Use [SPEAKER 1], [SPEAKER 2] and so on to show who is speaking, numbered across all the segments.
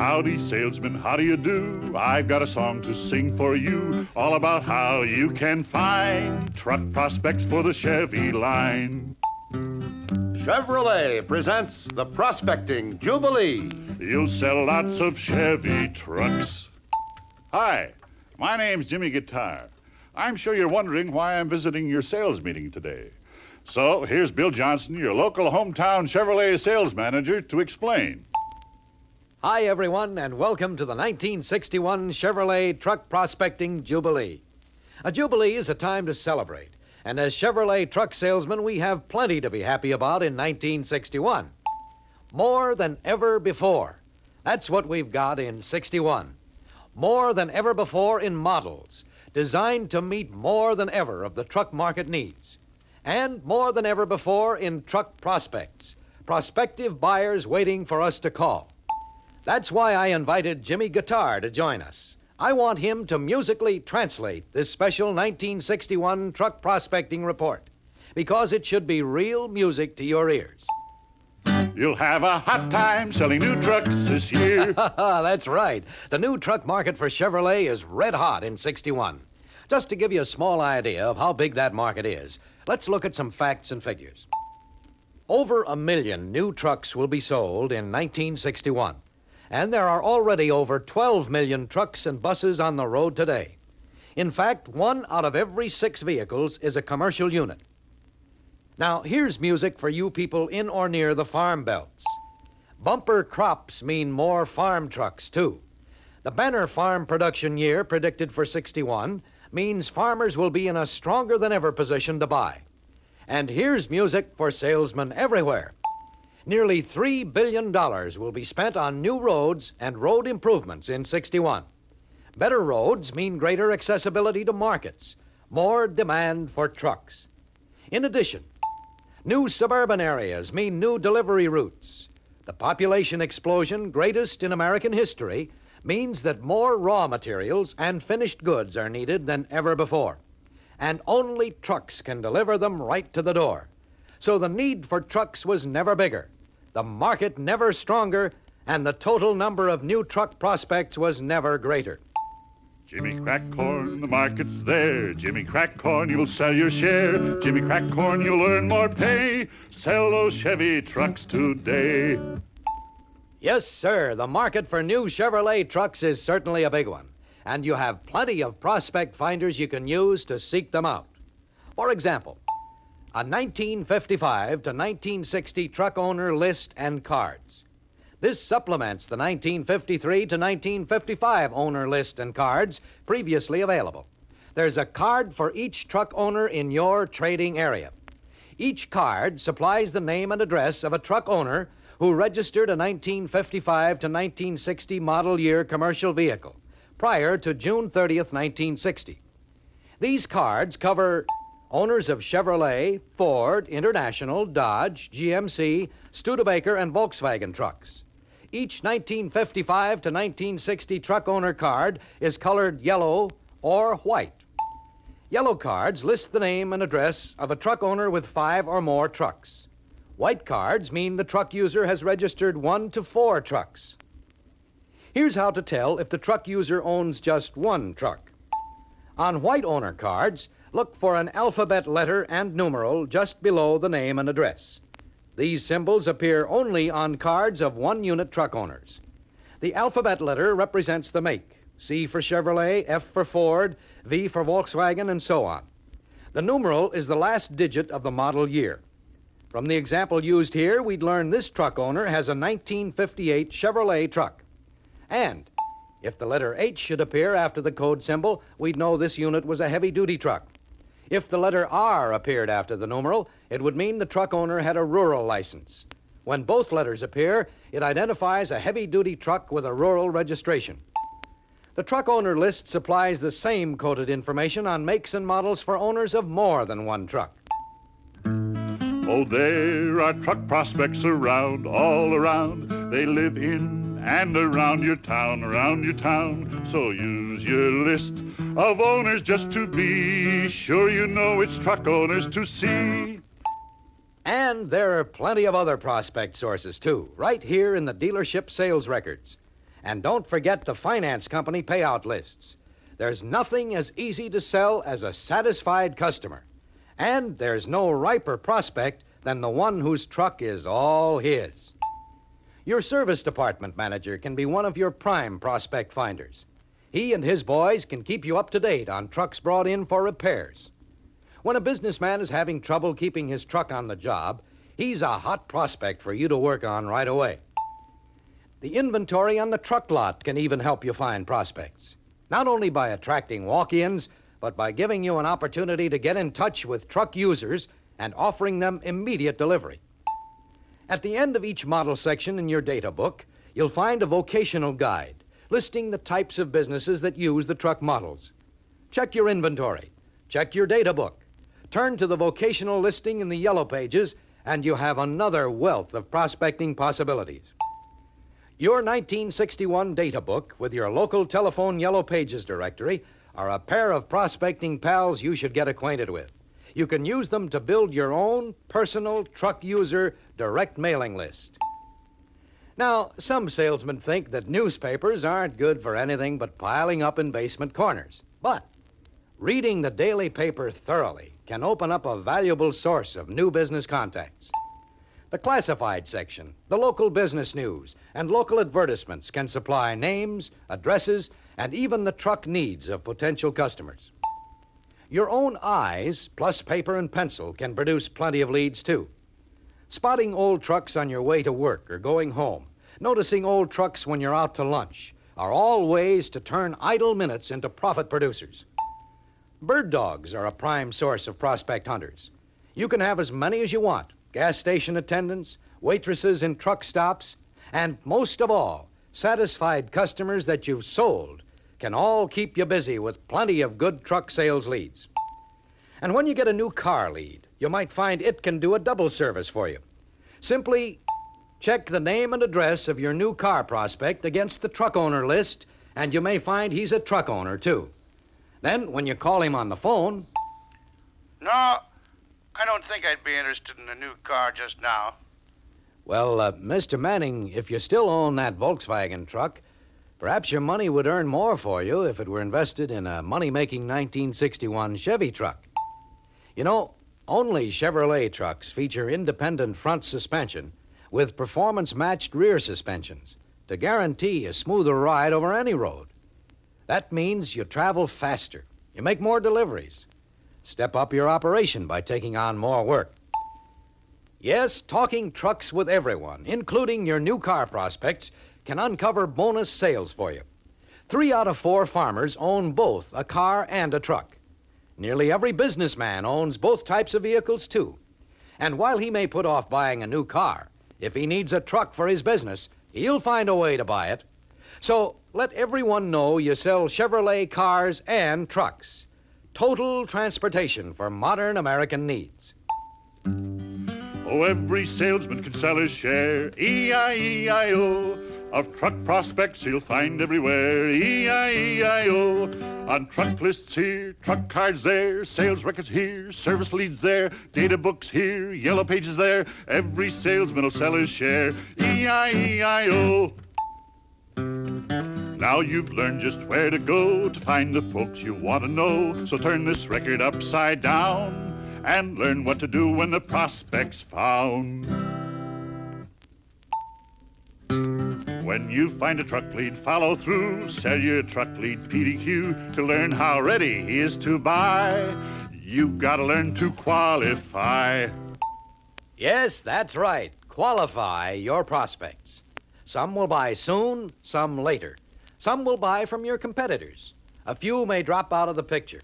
[SPEAKER 1] Howdy, salesman, how do you do? I've got a song to sing for you, all about how you can find truck prospects for the Chevy line.
[SPEAKER 2] Chevrolet presents the Prospecting Jubilee.
[SPEAKER 1] You'll sell lots of Chevy trucks. Hi, my name's Jimmy Guitar. I'm sure you're wondering why I'm visiting your sales meeting today. So here's Bill Johnson, your local hometown Chevrolet sales manager, to explain.
[SPEAKER 3] Hi, everyone, and welcome to the 1961 Chevrolet Truck Prospecting Jubilee. A Jubilee is a time to celebrate, and as Chevrolet truck salesmen, we have plenty to be happy about in 1961. More than ever before. That's what we've got in 61. More than ever before in models, designed to meet more than ever of the truck market needs. And more than ever before in truck prospects, prospective buyers waiting for us to call. That's why I invited Jimmy Guitar to join us. I want him to musically translate this special 1961 truck prospecting report, because it should be real music to your ears.
[SPEAKER 1] You'll have a hot time selling new trucks this year.
[SPEAKER 3] That's right. The new truck market for Chevrolet is red hot in 61. Just to give you a small idea of how big that market is, let's look at some facts and figures. Over 1 million new trucks will be sold in 1961. And there are already over 12 million trucks and buses on the road today. In fact, 1 out of every 6 vehicles is a commercial unit. Now, here's music for you people in or near the farm belts. Bumper crops mean more farm trucks, too. The banner farm production year predicted for 61 means farmers will be in a stronger than ever position to buy. And here's music for salesmen everywhere. Nearly $3 billion will be spent on new roads and road improvements in 61. Better roads mean greater accessibility to markets, more demand for trucks. In addition, new suburban areas mean new delivery routes. The population explosion, greatest in American history, means that more raw materials and finished goods are needed than ever before. And only trucks can deliver them right to the door. So the need for trucks was never bigger, the market never stronger, and the total number of new truck prospects was never greater.
[SPEAKER 1] Jimmy Crack Corn, the market's there. Jimmy Crack Corn, you'll sell your share. Jimmy Crack Corn, you'll earn more pay. Sell those Chevy trucks today.
[SPEAKER 3] Yes, sir, the market for new Chevrolet trucks is certainly a big one, and you have plenty of prospect finders you can use to seek them out. For example, a 1955 to 1960 truck owner list and cards. This supplements the 1953 to 1955 owner list and cards previously available. There's a card for each truck owner in your trading area. Each card supplies the name and address of a truck owner who registered a 1955 to 1960 model year commercial vehicle prior to June 30th, 1960. These cards cover owners of Chevrolet, Ford, International, Dodge, GMC, Studebaker, and Volkswagen trucks. Each 1955 to 1960 truck owner card is colored yellow or white. Yellow cards list the name and address of a truck owner with 5 or more trucks. White cards mean the truck user has registered 1 to 4 trucks. Here's how to tell if the truck user owns just 1 truck. On white owner cards, look for an alphabet letter and numeral just below the name and address. These symbols appear only on cards of 1-unit truck owners. The alphabet letter represents the make. C for Chevrolet, F for Ford, V for Volkswagen, and so on. The numeral is the last digit of the model year. From the example used here, we'd learn this truck owner has a 1958 Chevrolet truck. And if the letter H should appear after the code symbol, we'd know this unit was a heavy-duty truck. If the letter R appeared after the numeral, it would mean the truck owner had a rural license. When both letters appear, it identifies a heavy-duty truck with a rural registration. The truck owner list supplies the same coded information on makes and models for owners of more than 1 truck.
[SPEAKER 1] Oh, there are truck prospects around, all around. They live in and around your town, around your town. So use your list of owners just to be sure you know it's truck owners to see.
[SPEAKER 3] And there are plenty of other prospect sources, too, right here in the dealership sales records. And don't forget the finance company payout lists. There's nothing as easy to sell as a satisfied customer. And there's no riper prospect than the one whose truck is all his. Your service department manager can be one of your prime prospect finders. He and his boys can keep you up to date on trucks brought in for repairs. When a businessman is having trouble keeping his truck on the job, he's a hot prospect for you to work on right away. The inventory on the truck lot can even help you find prospects, not only by attracting walk-ins, but by giving you an opportunity to get in touch with truck users and offering them immediate delivery. At the end of each model section in your data book, you'll find a vocational guide listing the types of businesses that use the truck models. Check your inventory, check your data book, turn to the vocational listing in the yellow pages, and you have another wealth of prospecting possibilities. Your 1961 data book with your local telephone yellow pages directory are a pair of prospecting pals you should get acquainted with. You can use them to build your own personal truck user direct mailing list. Now, some salesmen think that newspapers aren't good for anything but piling up in basement corners. But reading the daily paper thoroughly can open up a valuable source of new business contacts. The classified section, the local business news, and local advertisements can supply names, addresses, and even the truck needs of potential customers. Your own eyes, plus paper and pencil, can produce plenty of leads, too. Spotting old trucks on your way to work or going home, noticing old trucks when you're out to lunch, are all ways to turn idle minutes into profit producers. Bird dogs are a prime source of prospect hunters. You can have as many as you want: gas station attendants, waitresses in truck stops, and most of all, satisfied customers that you've sold can all keep you busy with plenty of good truck sales leads. And when you get a new car lead, you might find it can do a double service for you. Simply check the name and address of your new car prospect against the truck owner list, and you may find he's a truck owner, too. Then, when you call him on the phone...
[SPEAKER 4] No, I don't think I'd be interested in a new car just now.
[SPEAKER 3] Well, Mr. Manning, if you still own that Volkswagen truck, perhaps your money would earn more for you if it were invested in a money-making 1961 Chevy truck. You know, only Chevrolet trucks feature independent front suspension with performance-matched rear suspensions to guarantee a smoother ride over any road. That means you travel faster, you make more deliveries, step up your operation by taking on more work. Yes, talking trucks with everyone, including your new car prospects, can uncover bonus sales for you. 3 out of 4 farmers own both a car and a truck. Nearly every businessman owns both types of vehicles, too. And while he may put off buying a new car, if he needs a truck for his business, he'll find a way to buy it. So let everyone know you sell Chevrolet cars and trucks. Total transportation for modern American needs.
[SPEAKER 1] Oh, every salesman can sell his share, E-I-E-I-O, of truck prospects he'll find everywhere, E-I-E-I-O. On truck lists here, truck cards there, sales records here, service leads there, data books here, yellow pages there. Every salesman will sell his share, E-I-E-I-O. Now you've learned just where to go to find the folks you want to know. So turn this record upside down and learn what to do when the prospect's found. When you find a truck lead, follow through. Sell your truck lead PDQ to learn how ready he is to buy. You gotta learn to qualify.
[SPEAKER 3] Yes, that's right. Qualify your prospects. Some will buy soon, some later. Some will buy from your competitors. A few may drop out of the picture.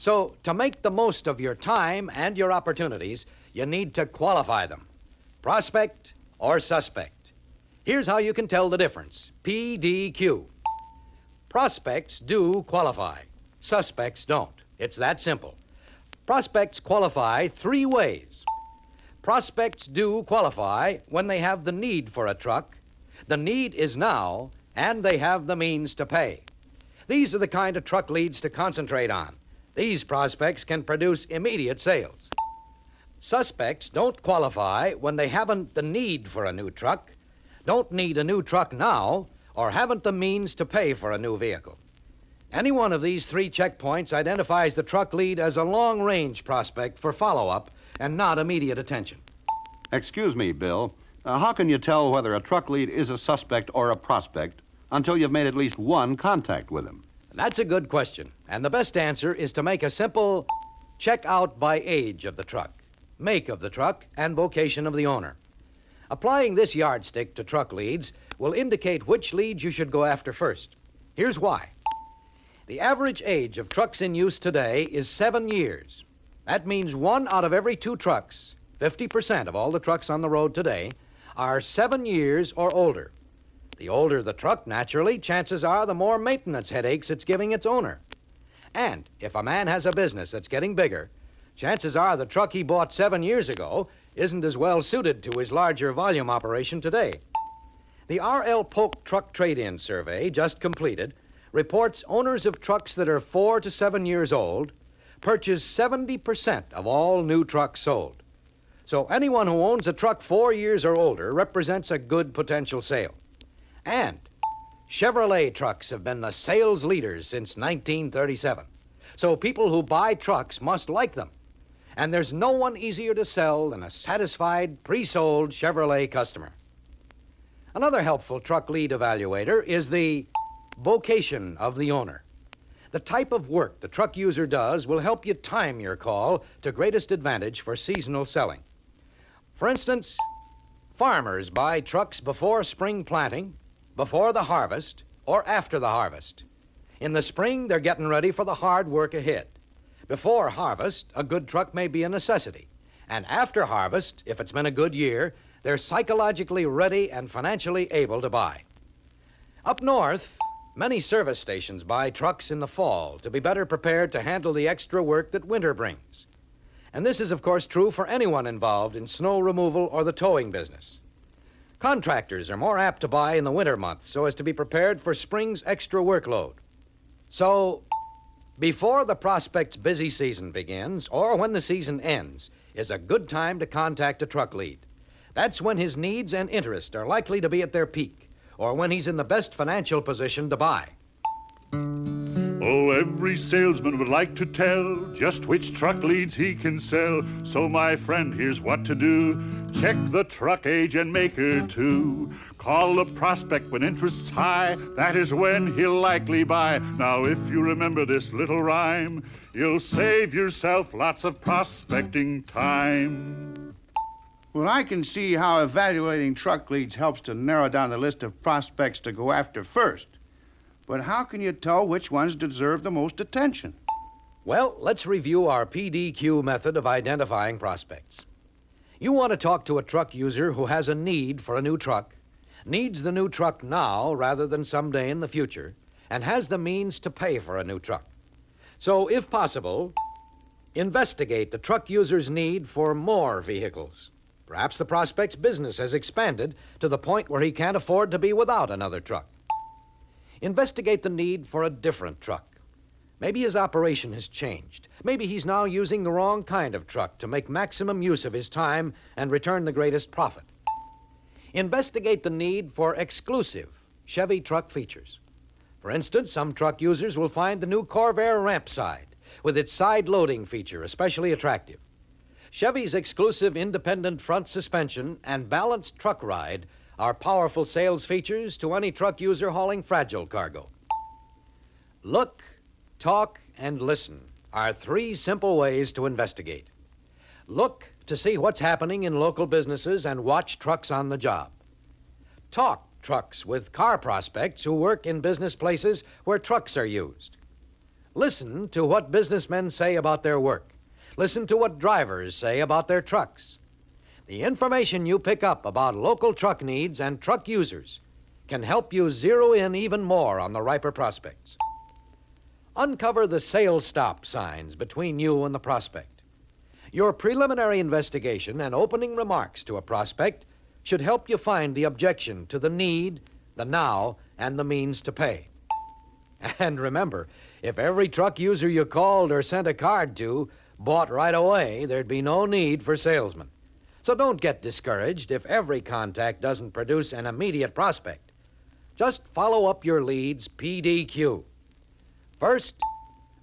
[SPEAKER 3] So, to make the most of your time and your opportunities, you need to qualify them. Prospect or suspect. Here's how you can tell the difference. PDQ. Prospects do qualify. Suspects don't. It's that simple. Prospects qualify 3 ways. Prospects do qualify when they have the need for a truck, the need is now, and they have the means to pay. These are the kind of truck leads to concentrate on. These prospects can produce immediate sales. Suspects don't qualify when they haven't the need for a new truck, don't need a new truck now, or haven't the means to pay for a new vehicle. Any one of these 3 checkpoints identifies the truck lead as a long-range prospect for follow-up and not immediate attention.
[SPEAKER 2] Excuse me, Bill. How can you tell whether a truck lead is a suspect or a prospect until you've made at least one contact with him?
[SPEAKER 3] That's a good question, and the best answer is to make a simple check out by age of the truck, make of the truck, and vocation of the owner. Applying this yardstick to truck leads will indicate which leads you should go after first. Here's why. The average age of trucks in use today is 7 years. That means 1 out of every 2 trucks, 50% of all the trucks on the road today, are 7 years or older. The older the truck, naturally, chances are the more maintenance headaches it's giving its owner. And if a man has a business that's getting bigger, chances are the truck he bought 7 years ago isn't as well suited to his larger volume operation today. The R.L. Polk Truck Trade-In Survey, just completed, reports owners of trucks that are 4 to 7 years old purchase 70% of all new trucks sold. So anyone who owns a truck 4 years or older represents a good potential sale. And Chevrolet trucks have been the sales leaders since 1937. So people who buy trucks must like them. And there's no one easier to sell than a satisfied, pre-sold Chevrolet customer. Another helpful truck lead evaluator is the vocation of the owner. The type of work the truck user does will help you time your call to greatest advantage for seasonal selling. For instance, farmers buy trucks before spring planting, before the harvest, or after the harvest. In the spring, they're getting ready for the hard work ahead. Before harvest, a good truck may be a necessity. And after harvest, if it's been a good year, they're psychologically ready and financially able to buy. Up north, many service stations buy trucks in the fall to be better prepared to handle the extra work that winter brings. And this is, of course, true for anyone involved in snow removal or the towing business. Contractors are more apt to buy in the winter months so as to be prepared for spring's extra workload. So, before the prospect's busy season begins, or when the season ends, is a good time to contact a truck lead. That's when his needs and interests are likely to be at their peak, or when he's in the best financial position to buy.
[SPEAKER 1] Oh, every salesman would like to tell just which truck leads he can sell. So, my friend, here's what to do. Check the truck age and maker, too. Call the prospect when interest's high. That is when he'll likely buy. Now, if you remember this little rhyme, you'll save yourself lots of prospecting time.
[SPEAKER 4] Well, I can see how evaluating truck leads helps to narrow down the list of prospects to go after first. But how can you tell which ones deserve the most attention?
[SPEAKER 3] Well, let's review our PDQ method of identifying prospects. You want to talk to a truck user who has a need for a new truck, needs the new truck now rather than someday in the future, and has the means to pay for a new truck. So, if possible, investigate the truck user's need for more vehicles. Perhaps the prospect's business has expanded to the point where he can't afford to be without another truck. Investigate the need for a different truck. Maybe his operation has changed. Maybe he's now using the wrong kind of truck to make maximum use of his time and return the greatest profit. Investigate the need for exclusive Chevy truck features. For instance, some truck users will find the new Corvair ramp side with its side loading feature especially attractive. Chevy's exclusive independent front suspension and balanced truck ride are powerful sales features to any truck user hauling fragile cargo. Look, talk, and listen are 3 simple ways to investigate. Look to see what's happening in local businesses and watch trucks on the job. Talk trucks with car prospects who work in business places where trucks are used. Listen to what businessmen say about their work. Listen to what drivers say about their trucks. The information you pick up about local truck needs and truck users can help you zero in even more on the riper prospects. Uncover the sales stop signs between you and the prospect. Your preliminary investigation and opening remarks to a prospect should help you find the objection to the need, the now, and the means to pay. And remember, if every truck user you called or sent a card to bought right away, there'd be no need for salesmen. So don't get discouraged if every contact doesn't produce an immediate prospect. Just follow up your leads PDQ. First,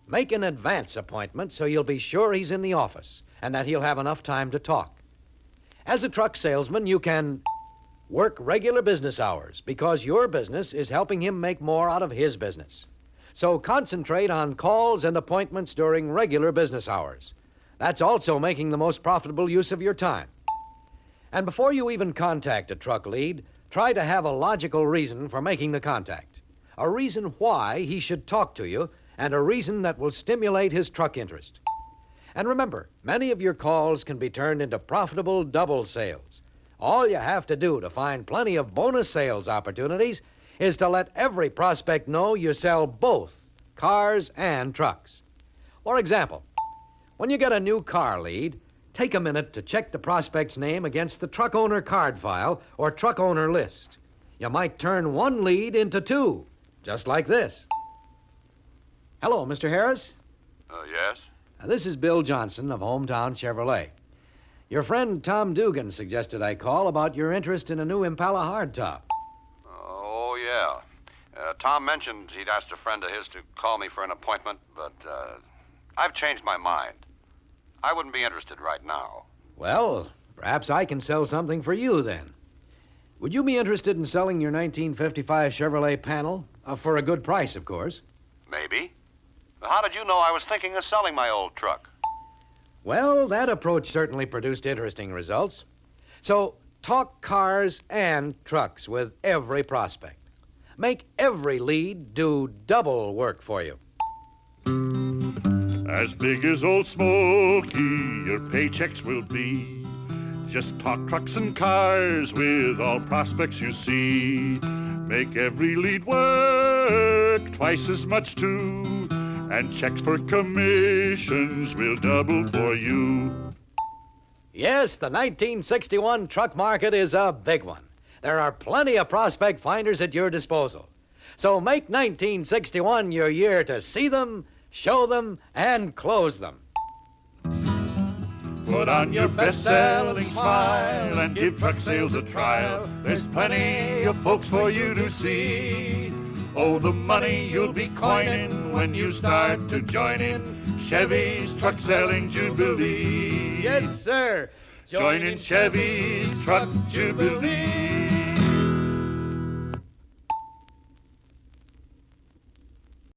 [SPEAKER 3] make an advance appointment so you'll be sure he's in the office and that he'll have enough time to talk. As a truck salesman, you can work regular business hours because your business is helping him make more out of his business. So concentrate on calls and appointments during regular business hours. That's also making the most profitable use of your time. And before you even contact a truck lead, try to have a logical reason for making the contact. A reason why he should talk to you, and a reason that will stimulate his truck interest. And remember, many of your calls can be turned into profitable double sales. All you have to do to find plenty of bonus sales opportunities is to let every prospect know you sell both cars and trucks. For example, when you get a new car lead, take a minute to check the prospect's name against the truck owner card file or truck owner list. You might turn one lead into two, just like this. Hello, Mr. Harris.
[SPEAKER 2] Yes?
[SPEAKER 3] This is Bill Johnson of Hometown Chevrolet. Your friend Tom Dugan suggested I call about your interest in a new Impala hardtop.
[SPEAKER 2] Oh, yeah. Tom mentioned he'd asked a friend of his to call me for an appointment, but I've changed my mind. I wouldn't be interested right now.
[SPEAKER 3] Well, perhaps I can sell something for you then. Would you be interested in selling your 1955 Chevrolet panel? For a good price, of course.
[SPEAKER 2] Maybe. How did you know I was thinking of selling my old truck?
[SPEAKER 3] Well, that approach certainly produced interesting results. So, talk cars and trucks with every prospect. Make every lead do double work for you.
[SPEAKER 1] As big as Old Smoky, your paychecks will be. Just talk trucks and cars with all prospects you see. Make every lead work twice as much too. And checks for commissions will double for you.
[SPEAKER 3] Yes, the 1961 truck market is a big one. There are plenty of prospect finders at your disposal. So make 1961 your year to see them, show them, and close them.
[SPEAKER 1] Put on your best-selling smile and give truck sales a trial. There's plenty of folks for you to see. Oh, the money you'll be coining when you start to join in Chevy's Truck Selling Jubilee.
[SPEAKER 3] Yes, sir.
[SPEAKER 1] Join in Chevy's Truck Jubilee.